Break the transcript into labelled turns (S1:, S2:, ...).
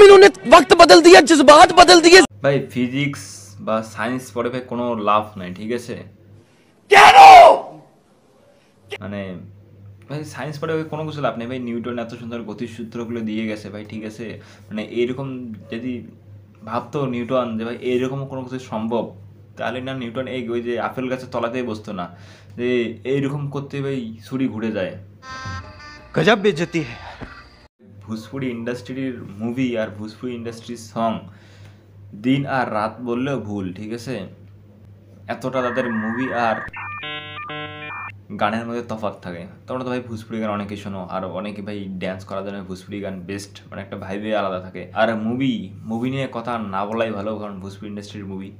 S1: इन्होंने वक्त बदल दिया, जज्बात बदल दिए।
S2: ভাই ফিজিক্স বা সায়েন্স পড়ে ভাই কোনো লাভ নাই, ঠিক আছে?
S1: কেন?
S2: মানে ভাই সায়েন্স পড়ে ভাই কোনো কিছু লাভ নেই ভাই। নিউটন এত সুন্দর গতির সূত্রগুলো দিয়ে গেছে ভাই, ঠিক আছে? মানে এইরকম যদি ভাবতো নিউটন যে ভাই এইরকম কোনো কিছু সম্ভব, তাহলে না নিউটন এই ওই যে আপেল গাছের তলাতেই বসতো না, যে এইরকম করতে ভাই ছুরি ঘুরে যায়।
S1: गजब बेइज्जती है।
S2: ভোজপুরি ইন্ডাস্ট্রির মুভি আর ভোজপুরি ইন্ডাস্ট্রির সং দিন আর রাত বললেও ভুল, ঠিক আছে? এতটা তাদের মুভি আর গানের মধ্যে তফাৎ থাকে। তোমরা তো ভাই ভোজপুরি গান অনেকে শোনো, আর অনেকে ভাই ড্যান্স করার জন্য ভোজপুরি গান বেস্ট, মানে একটা ভাইবে আলাদা থাকে। আর মুভি নিয়ে কথা না বলাই ভালো, কারণ ভোজপুরি ইন্ডাস্ট্রির মুভি